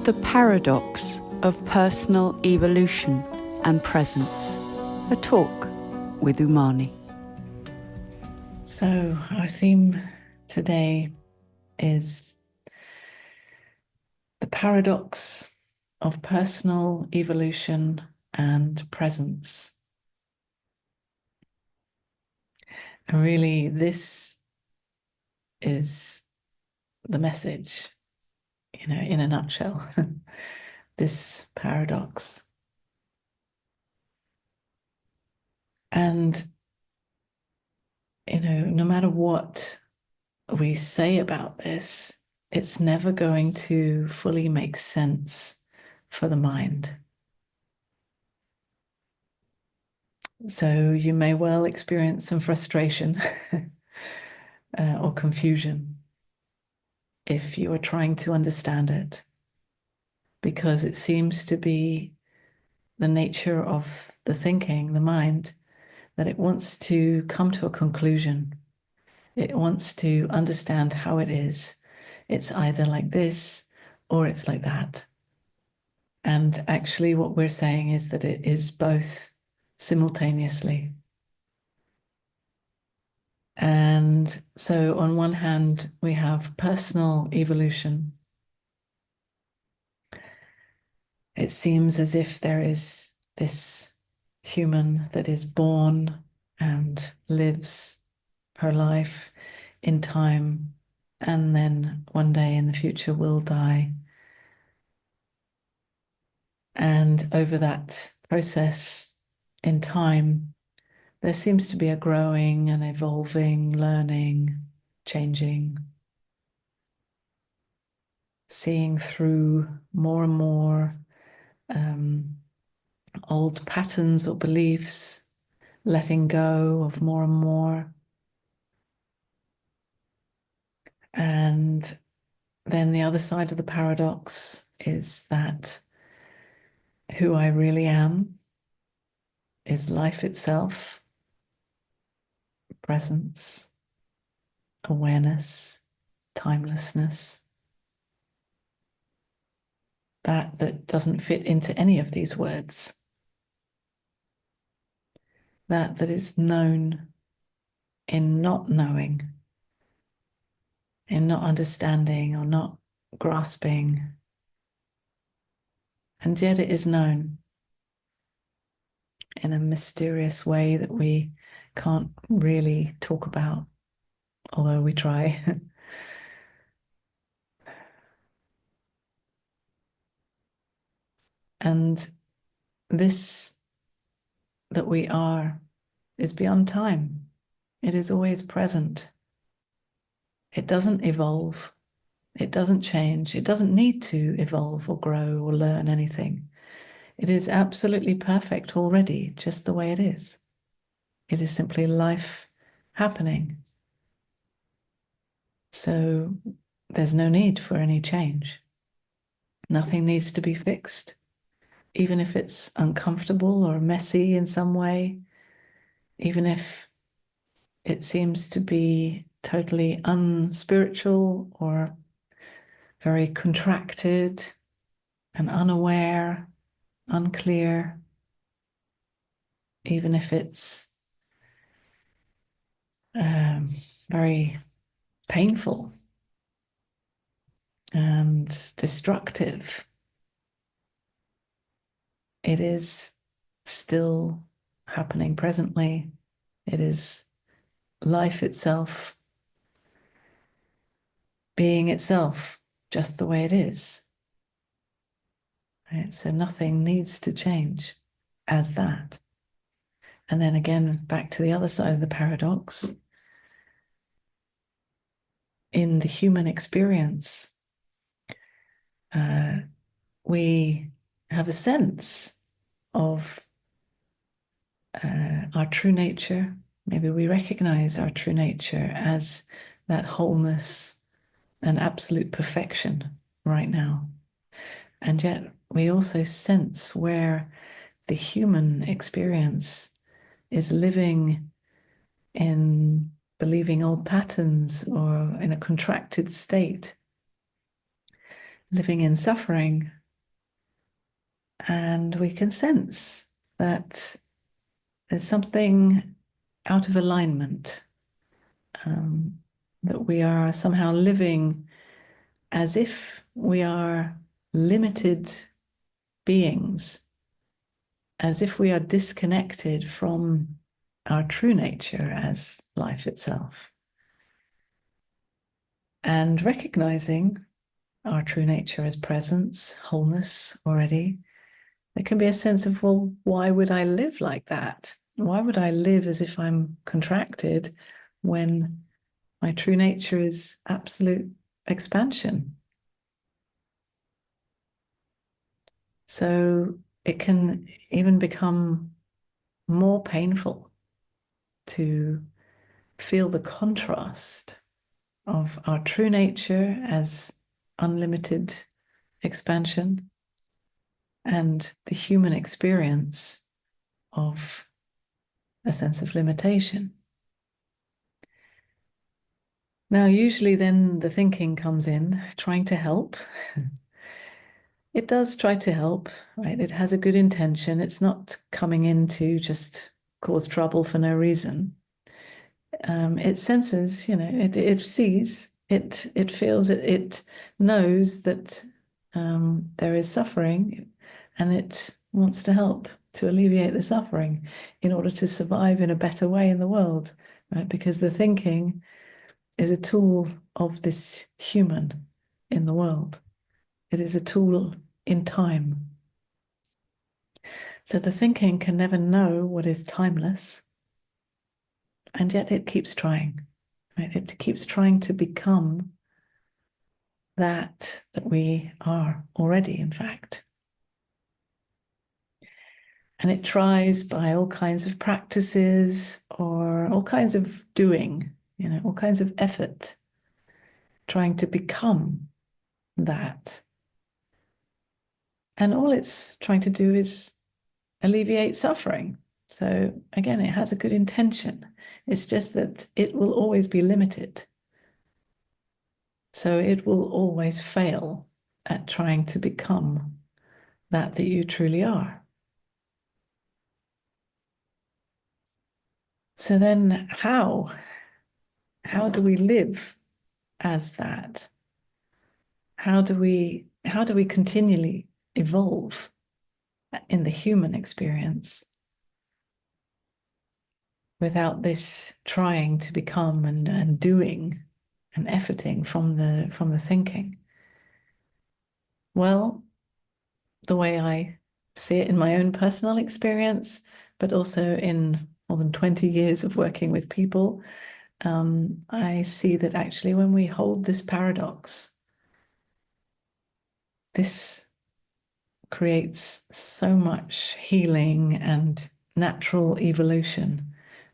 The paradox of personal evolution and presence. A talk with Unmani. So our theme today is the paradox of personal evolution and presence. And really, this is the message, in a nutshell, this paradox. And, no matter what we say about this, it's never going to fully make sense for the mind. So you may well experience some frustration or confusion if you are trying to understand it, because it seems to be the nature of the thinking, the mind, that it wants to come to a conclusion. It wants to understand how it is. It's either like this or it's like that. And actually what we're saying is that it is both simultaneously. And so on one hand, we have personal evolution. It seems as if there is this human that is born and lives her life in time, and then one day in the future will die. And over that process in time, there seems to be a growing and evolving, learning, changing, seeing through more and more old patterns or beliefs, letting go of more and more. And then the other side of the paradox is that who I really am is life itself, presence, awareness, timelessness. That doesn't fit into any of these words. That is known in not knowing, in not understanding or not grasping. And yet it is known in a mysterious way that we can't really talk about, although we try. And this that we are is beyond time. It is always present. It doesn't evolve. It doesn't change. It doesn't need to evolve or grow or learn anything. It is absolutely perfect already, just the way it is. It is simply life happening. So there's no need for any change. Nothing needs to be fixed, even if it's uncomfortable or messy in some way, even if it seems to be totally unspiritual or very contracted and unaware, unclear, even if it's very painful and destructive. It is still happening presently. It is life itself, being itself, just the way it is. Right? So nothing needs to change as that. And then again, back to the other side of the paradox. In the human experience, we have a sense of our true nature. Maybe we recognize our true nature as that wholeness and absolute perfection right now. And yet we also sense where the human experience is living in believing old patterns or in a contracted state, living in suffering, And we can sense that there's something out of alignment, that we are somehow living as if we are limited beings, as if we are disconnected from our true nature as life itself. And recognizing our true nature as presence, wholeness already, there can be a sense of, well, why would I live like that? Why would I live as if I'm contracted when my true nature is absolute expansion? So it can even become more painful to feel the contrast of our true nature as unlimited expansion and the human experience of a sense of limitation. Now, usually then the thinking comes in, trying to help. It does try to help, right? It has a good intention. It's not coming in to just cause trouble for no reason. It senses, it sees, it feels, it knows that there is suffering, and it wants to help to alleviate the suffering in order to survive in a better way in the world, right? Because the thinking is a tool of this human in the world. It is a tool in time. So the thinking can never know what is timeless, and yet it keeps trying, right? It keeps trying to become that we are already, in fact. And it tries by all kinds of practices or all kinds of doing, all kinds of effort, trying to become that. And all it's trying to do is alleviate suffering. So again, it has a good intention. It's just that it will always be limited. So it will always fail at trying to become that you truly are. So then how do we live as that? How do we continually evolve in the human experience without this trying to become and doing and efforting from the thinking? Well, the way I see it in my own personal experience, but also in more than 20 years of working with people, I see that actually when we hold this paradox, this creates so much healing and natural evolution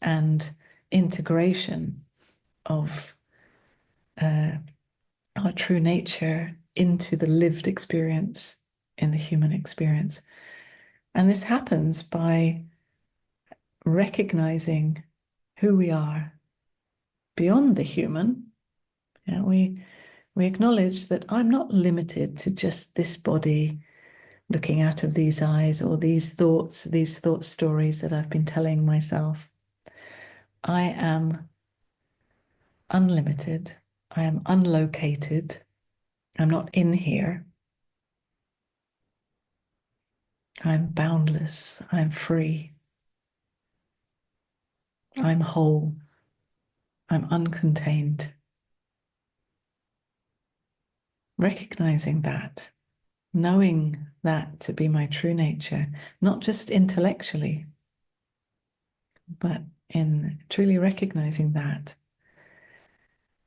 and integration of our true nature into the lived experience in the human experience. And this happens by recognizing who we are beyond the human. Yeah, we acknowledge that I'm not limited to just this body looking out of these eyes or these thought stories that I've been telling myself. I am unlimited. I am unlocated. I'm not in here. I'm boundless. I'm free. I'm whole. I'm uncontained. Recognizing that, knowing that to be my true nature, not just intellectually, but in truly recognizing that,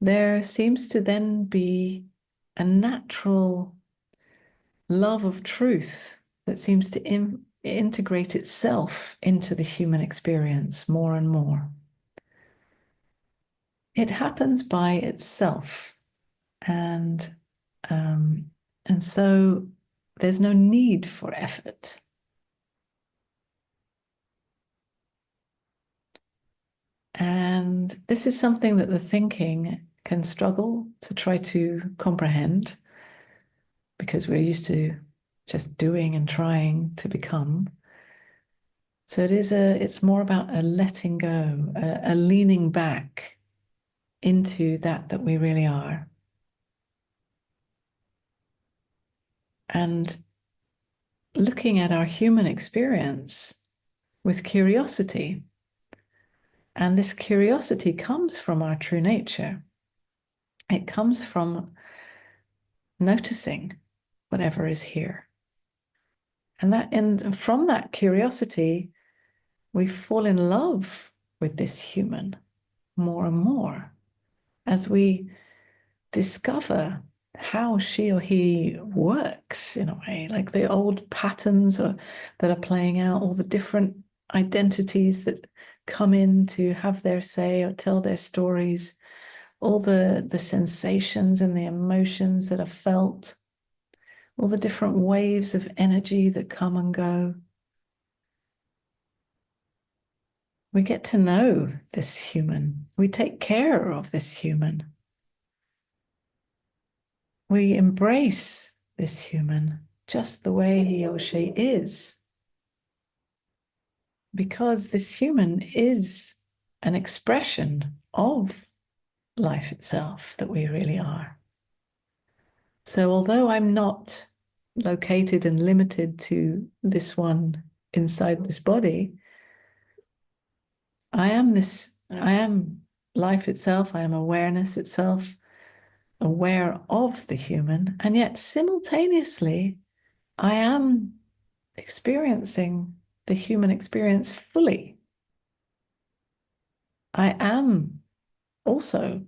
there seems to then be a natural love of truth that seems to integrate itself into the human experience more and more. It happens by itself, and so there's no need for effort. And this is something that the thinking can struggle to try to comprehend, because we're used to just doing and trying to become. So it's more about a letting go, a leaning back into that we really are. And looking at our human experience with curiosity. And this curiosity comes from our true nature. It comes from noticing whatever is here. And from that curiosity, we fall in love with this human more and more as we discover how she or he works in a way, like the old patterns that are playing out, all the different identities that come in to have their say or tell their stories, all the sensations and the emotions that are felt, all the different waves of energy that come and go. We get to know this human. We take care of this human. We embrace this human just the way he or she is. Because this human is an expression of life itself that we really are. So although I'm not located and limited to this one inside this body, I am life itself, I am awareness itself, aware of the human, and yet simultaneously, I am experiencing the human experience fully. I am also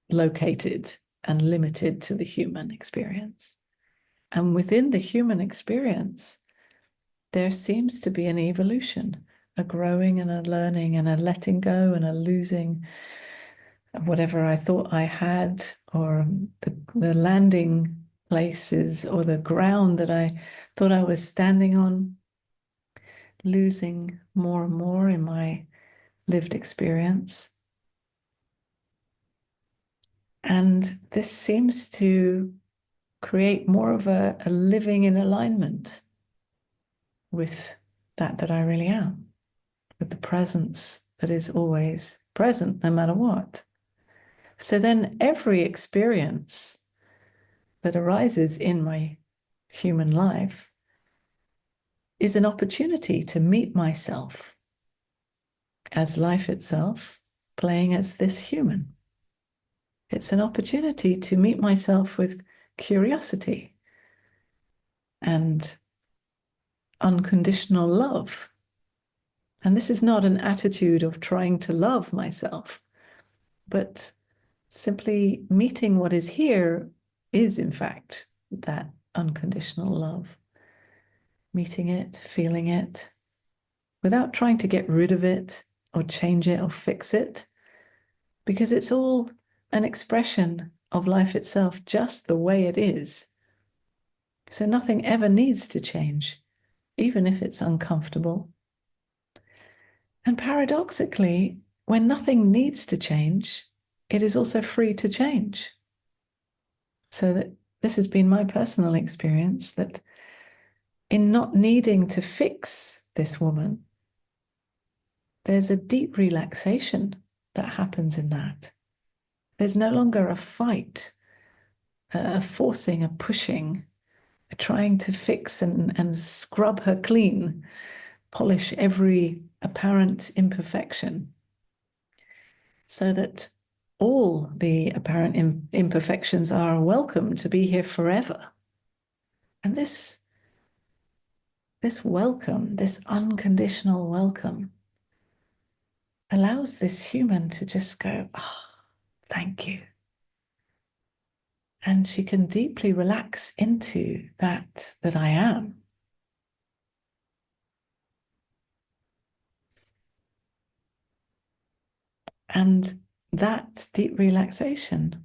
located and limited to the human experience. And within the human experience, there seems to be an evolution, a growing and a learning and a letting go and a losing whatever I thought I had, or the landing places or the ground that I thought I was standing on, losing more and more in my lived experience. And this seems to create more of a living in alignment with that I really am, with the presence that is always present no matter what. So then every experience that arises in my human life is an opportunity to meet myself as life itself, playing as this human. It's an opportunity to meet myself with curiosity and unconditional love. And this is not an attitude of trying to love myself, but simply meeting what is here is, in fact, that unconditional love. Meeting it, feeling it, without trying to get rid of it or change it or fix it, because it's all an expression of life itself, just the way it is. So nothing ever needs to change, even if it's uncomfortable. And paradoxically, when nothing needs to change, it is also free to change. So that this has been my personal experience, that in not needing to fix this woman, there's a deep relaxation that happens in that. There's no longer a fight, a forcing, a pushing, a trying to fix and scrub her clean, polish every apparent imperfection, so that all the apparent imperfections are welcome to be here forever. And this welcome, this unconditional welcome, allows this human to just go, oh, thank you. And she can deeply relax into that I am. And that deep relaxation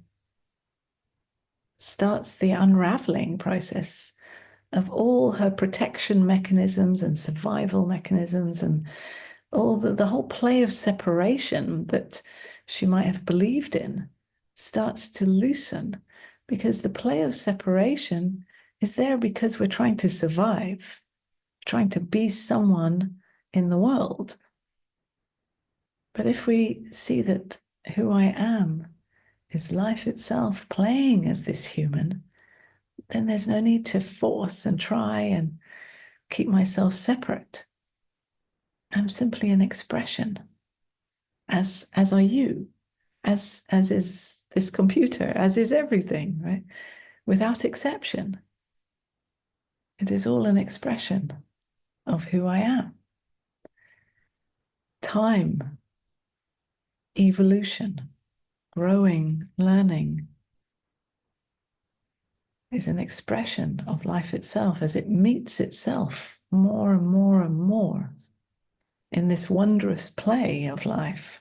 starts the unraveling process of all her protection mechanisms and survival mechanisms and all the whole play of separation that she might have believed in starts to loosen, because the play of separation is there because we're trying to survive, trying to be someone in the world. But if we see that who I am is life itself playing as this human, then there's no need to force and try and keep myself separate. I'm simply an expression, as are you, as is this computer, as is everything, right? Without exception. It is all an expression of who I am. Time, evolution, growing, learning is an expression of life itself as it meets itself more and more and more in this wondrous play of life.